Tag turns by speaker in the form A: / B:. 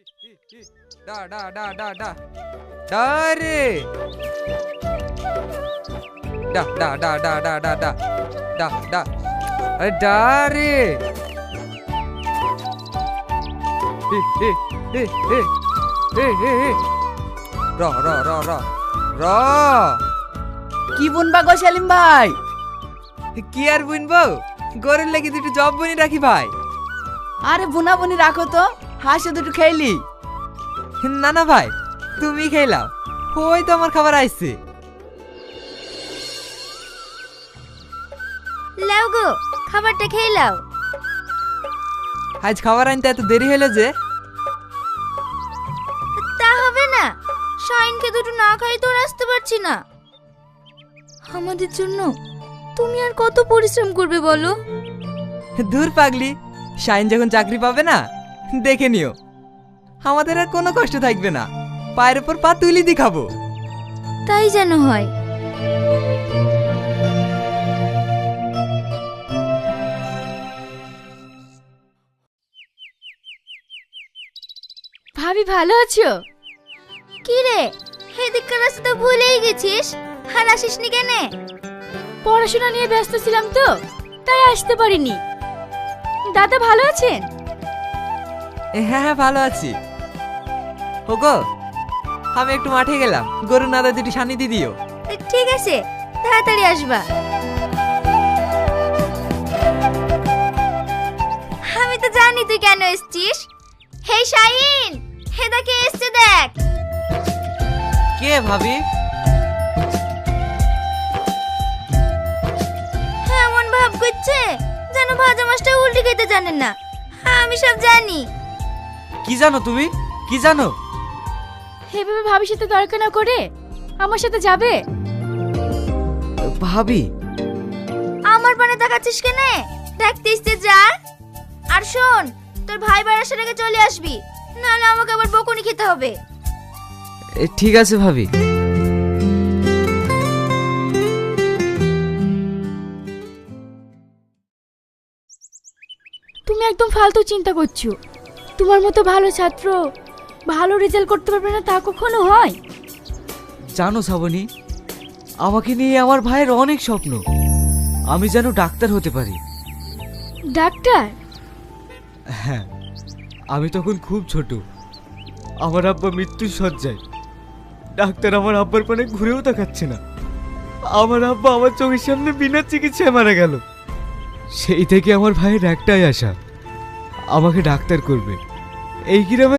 A: डा डा डा डा डा डा रे डा डा डा डा डा डा डा डा डा अरे डा रे हे हे हे हे हे हे हे रा रा रा रा रा
B: কি বুনবা গো সেলিম ভাই?
A: কি আর বুনবো গরুর লাগি দুটো জব বনি রাখি ভাই।
B: আরে বুনা বুনি রাখো তো, হাসে দুটো খেলি।
A: না না ভাই তুমি খেলাও, ওই তো আমার খাবার আইছে।
C: লাও গো খাবারটা খেয়ে লাও।
A: আজ খাবার আনতে এত দেরি হলো যে?
C: তা হবে না, শাইনকে দুটো না খাই তো আর আসতে পারছি না। আমাদের জন্য তুমি আর কত পরিশ্রম করবে বলো?
A: দূর পাগলি, শাইন যখন চাকরি পাবে না দেখে নিও, আমাদের আর কোনো কষ্ট থাকবে না, পায়ের উপর পা তুলি দি খাবো।
C: তাই যেন হয়। ভাবি ভালো আছো? কি রে এদিককার রাস্তা তো ভুলেই গেছিস, আর আসিসনি কেন? পড়াশোনা নিয়ে ব্যস্ত ছিলাম তো তাই আসতে পারিনি। দাদা ভালো আছেন?
A: হ্যাঁ হ্যাঁ ভালো আছি। ওগো আমি একটু মাঠে গেলাম, গরু নাদা দুটি সানি দি দিও।
C: ঠিক আছে তাড়াতাড়ি আসবা। আমি তো জানি তুই কেন এসেছিস। হে শাহিন, হেদা কে এসছে দেখ।
A: কে ভাবি?
C: এমন ভাব করছে যেন ভাজা মাছটা উল্টে খেতে জানেন না। আমি সব জানি।
A: কি জানো তুমি, কি জানো?
C: এভাবে ভাবির সাথে দরকার না করে আমার সাথে যাবে।
A: ভাবি
C: আমার পানে তাকাচ্ছিস কেন? ডাকতে ইসতে যা। আর শোন, তোর ভাই বার আসার আগে চলে আসবি, নাহলে আমাকে আবার বকুনি খেতে হবে।
A: ঠিক আছে ভাবি।
C: তুমি একদম ফালতু চিন্তা করছো। তোমার মতো ভালো ছাত্র ভালো রেজাল্ট করতে পারবে না তা কখনো হয়?
D: জানো শ্রাবণী, আমাকে নিয়ে আমার ভাইয়ের অনেক স্বপ্ন, আমি যেন ডাক্তার হতে পারি।
C: ডাক্তার?
D: হ্যাঁ, আমি তখন খুব ছোট, আমার আব্বা মৃত্যুর শয্যায়, ডাক্তার আমার আব্বার পানে ঘুরেও তাকাচ্ছে না। আমার আব্বা আমার চোখের সামনে বিনা চিকিৎসায় মারা গেল। সেই থেকে আমার ভাইয়ের একটাই আশা, আমাকে ডাক্তার করবে। এই গ্রামে